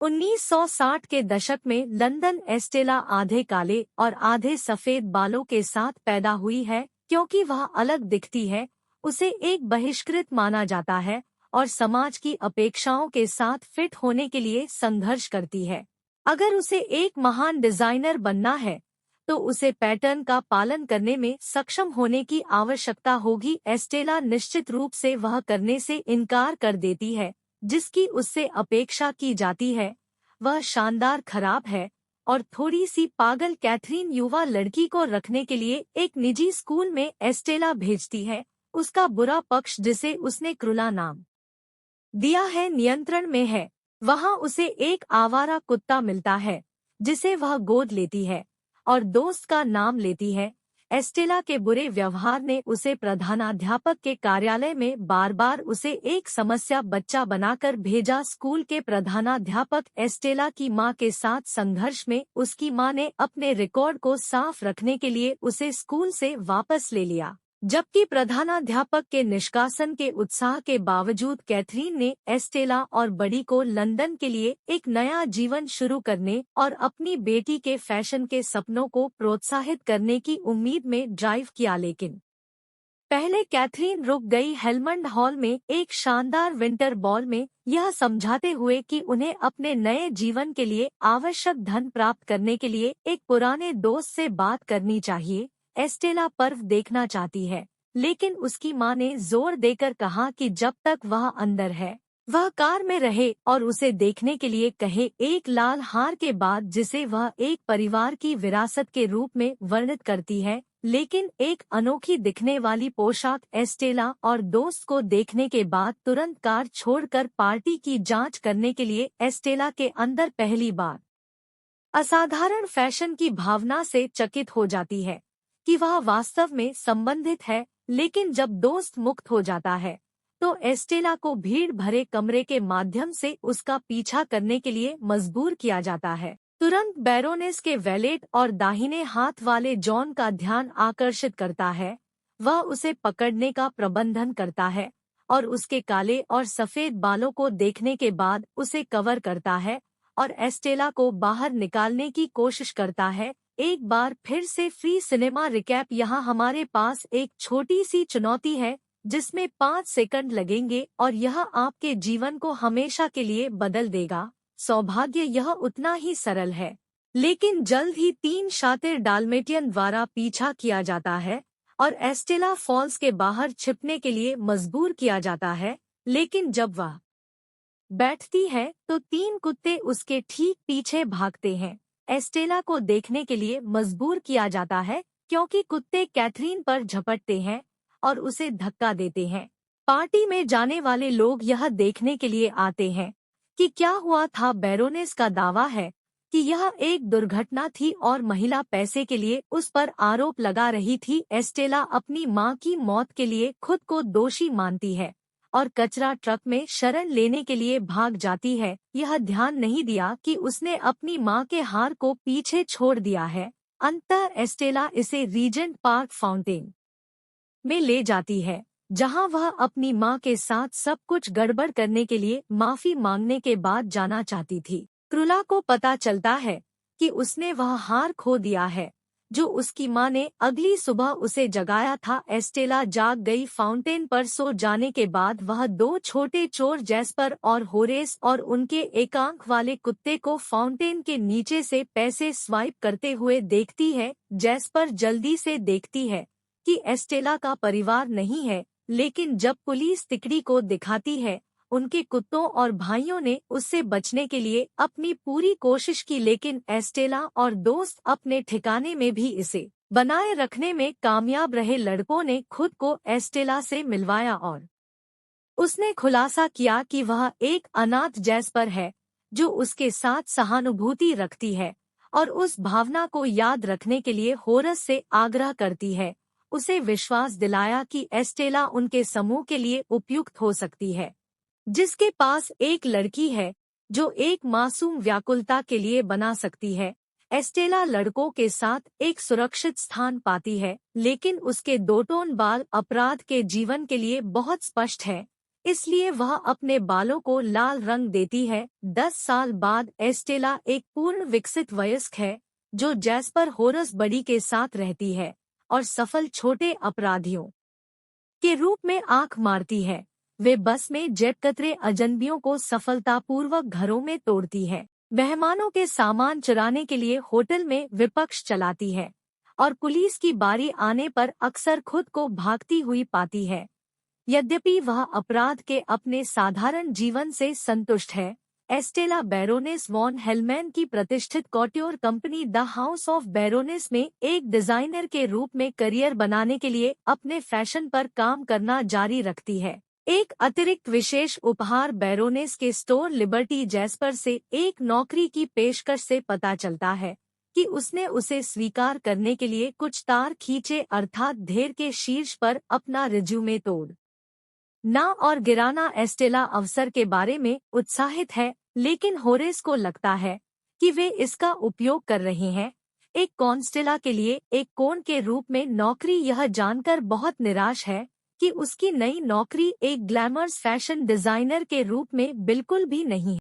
1960 के दशक में लंदन एस्टेला आधे काले और आधे सफेद बालों के साथ पैदा हुई है। क्योंकि वह अलग दिखती है, उसे एक बहिष्कृत माना जाता है और समाज की अपेक्षाओं के साथ फिट होने के लिए संघर्ष करती है। अगर उसे एक महान डिजाइनर बनना है तो उसे पैटर्न का पालन करने में सक्षम होने की आवश्यकता होगी। एस्टेला निश्चित रूप से वह करने से इनकार कर देती है जिसकी उससे अपेक्षा की जाती है। वह शानदार खराब है और थोड़ी सी पागल कैथरीन युवा लड़की को रखने के लिए एक निजी स्कूल में एस्टेला भेजती है। उसका बुरा पक्ष, जिसे उसने क्रूला नाम दिया है, नियंत्रण में है। वहां उसे एक आवारा कुत्ता मिलता है जिसे वह गोद लेती है और दोस्त का नाम लेती है। एस्टेला के बुरे व्यवहार ने उसे प्रधानाध्यापक के कार्यालय में बार बार उसे एक समस्या बच्चा बनाकर भेजा। स्कूल के प्रधानाध्यापक एस्टेला की मां के साथ संघर्ष में उसकी मां ने अपने रिकॉर्ड को साफ रखने के लिए उसे स्कूल से वापस ले लिया, जबकि प्रधानाध्यापक के निष्कासन के उत्साह के बावजूद कैथरीन ने एस्टेला और बड़ी को लंदन के लिए एक नया जीवन शुरू करने और अपनी बेटी के फैशन के सपनों को प्रोत्साहित करने की उम्मीद में ड्राइव किया। लेकिन पहले कैथरीन रुक गई। हेलमंड हॉल में एक शानदार विंटर बॉल में यह समझाते हुए कि उन्हें अपने नए जीवन के लिए आवश्यक धन प्राप्त करने के लिए एक पुराने दोस्त से बात करनी चाहिए। एस्टेला पर्व देखना चाहती है, लेकिन उसकी मां ने जोर देकर कहा कि जब तक वह अंदर है वह कार में रहे और उसे देखने के लिए कहे। एक लाल हार के बाद जिसे वह एक परिवार की विरासत के रूप में वर्णित करती है, लेकिन एक अनोखी दिखने वाली पोशाक। एस्टेला और दोस्त को देखने के बाद तुरंत कार छोड़कर पार्टी की जांच करने के लिए एस्टेला के अंदर पहली बार असाधारण फैशन की भावना से चकित हो जाती है कि वह वास्तव में संबंधित है। लेकिन जब दोस्त मुक्त हो जाता है तो एस्टेला को भीड़ भरे कमरे के माध्यम से उसका पीछा करने के लिए मजबूर किया जाता है। तुरंत बैरोनेस के वैलेट और दाहिने हाथ वाले जॉन का ध्यान आकर्षित करता है। वह उसे पकड़ने का प्रबंधन करता है और उसके काले और सफेद बालों को देखने के बाद उसे कवर करता है और एस्टेला को बाहर निकालने की कोशिश करता है। एक बार फिर से फ्री सिनेमा रिकैप। यहाँ हमारे पास एक छोटी सी चुनौती है जिसमें 5 सेकंड लगेंगे और यह आपके जीवन को हमेशा के लिए बदल देगा। सौभाग्य यह उतना ही सरल है, लेकिन जल्द ही 3 शातिर डाल्मेटियन द्वारा पीछा किया जाता है और एस्टेला फॉल्स के बाहर छिपने के लिए मजबूर किया जाता है। लेकिन जब वह बैठती है तो 3 कुत्ते उसके ठीक पीछे भागते हैं। एस्टेला को देखने के लिए मजबूर किया जाता है क्योंकि कुत्ते कैथरीन पर झपटते हैं और उसे धक्का देते हैं। पार्टी में जाने वाले लोग यह देखने के लिए आते हैं कि क्या हुआ था। बैरोनेस का दावा है कि यह एक दुर्घटना थी और महिला पैसे के लिए उस पर आरोप लगा रही थी। एस्टेला अपनी मां की मौत के लिए खुद को दोषी मानती है और कचरा ट्रक में शरण लेने के लिए भाग जाती है। यह ध्यान नहीं दिया कि उसने अपनी मां के हार को पीछे छोड़ दिया है। अंततः एस्टेला इसे रीजेंट पार्क फाउंटेन में ले जाती है, जहां वह अपनी मां के साथ सब कुछ गड़बड़ करने के लिए माफी मांगने के बाद जाना चाहती थी। क्रूला को पता चलता है कि उसने वह हार खो दिया है जो उसकी मां ने अगली सुबह उसे जगाया था। एस्टेला जाग गई। फाउंटेन पर सो जाने के बाद वह 2 छोटे चोर जैस्पर और होरेस और उनके एक आंख वाले कुत्ते को फाउंटेन के नीचे से पैसे स्वाइप करते हुए देखती है। जैस्पर जल्दी से देखती है कि एस्टेला का परिवार नहीं है, लेकिन जब पुलिस तिकड़ी को दिखाती है, उनके कुत्तों और भाइयों ने उससे बचने के लिए अपनी पूरी कोशिश की। लेकिन एस्टेला और दोस्त अपने ठिकाने में भी इसे बनाए रखने में कामयाब रहे। लड़कों ने खुद को एस्टेला से मिलवाया और उसने खुलासा किया कि वह एक अनाथ जैस्पर है जो उसके साथ सहानुभूति रखती है और उस भावना को याद रखने के लिए होरस से आग्रह करती है। उसे विश्वास दिलाया कि एस्टेला उनके समूह के लिए उपयुक्त हो सकती है, जिसके पास एक लड़की है जो एक मासूम व्याकुलता के लिए बना सकती है। एस्टेला लड़कों के साथ एक सुरक्षित स्थान पाती है, लेकिन उसके 2 टोन बाल अपराध के जीवन के लिए बहुत स्पष्ट है। इसलिए वह अपने बालों को लाल रंग देती है। 10 साल बाद एस्टेला एक पूर्ण विकसित वयस्क है जो जैस्पर होरस बडी के साथ रहती है और सफल छोटे अपराधियों के रूप में आंख मारती है। वे बस में जेट कतरे अजनबियों को सफलतापूर्वक घरों में तोड़ती है, मेहमानों के सामान चुराने के लिए होटल में विपक्ष चलाती है और पुलिस की बारी आने पर अक्सर खुद को भागती हुई पाती है। यद्यपि वह अपराध के अपने साधारण जीवन से संतुष्ट है, एस्टेला बैरोनेस वॉन हेलमैन की प्रतिष्ठित couture company the house of baroness में एक डिजाइनर के रूप में करियर बनाने के लिए अपने फैशन पर काम करना जारी रखती है। एक अतिरिक्त विशेष उपहार बैरोनेस के स्टोर लिबर्टी जैस्पर से एक नौकरी की पेशकश से पता चलता है कि उसने उसे स्वीकार करने के लिए कुछ तार खींचे, अर्थात ढेर के शीर्ष पर अपना रिज्यूमे तोड़ ना और गिराना। एस्टेला अवसर के बारे में उत्साहित है, लेकिन होरेस को लगता है कि वे इसका उपयोग कर रहे हैं एक कॉन्स्टेला के लिए एक कोण के रूप में नौकरी। यह जानकर बहुत निराश है कि उसकी नई नौकरी एक ग्लैमर्स फैशन डिजाइनर के रूप में बिल्कुल भी नहीं है।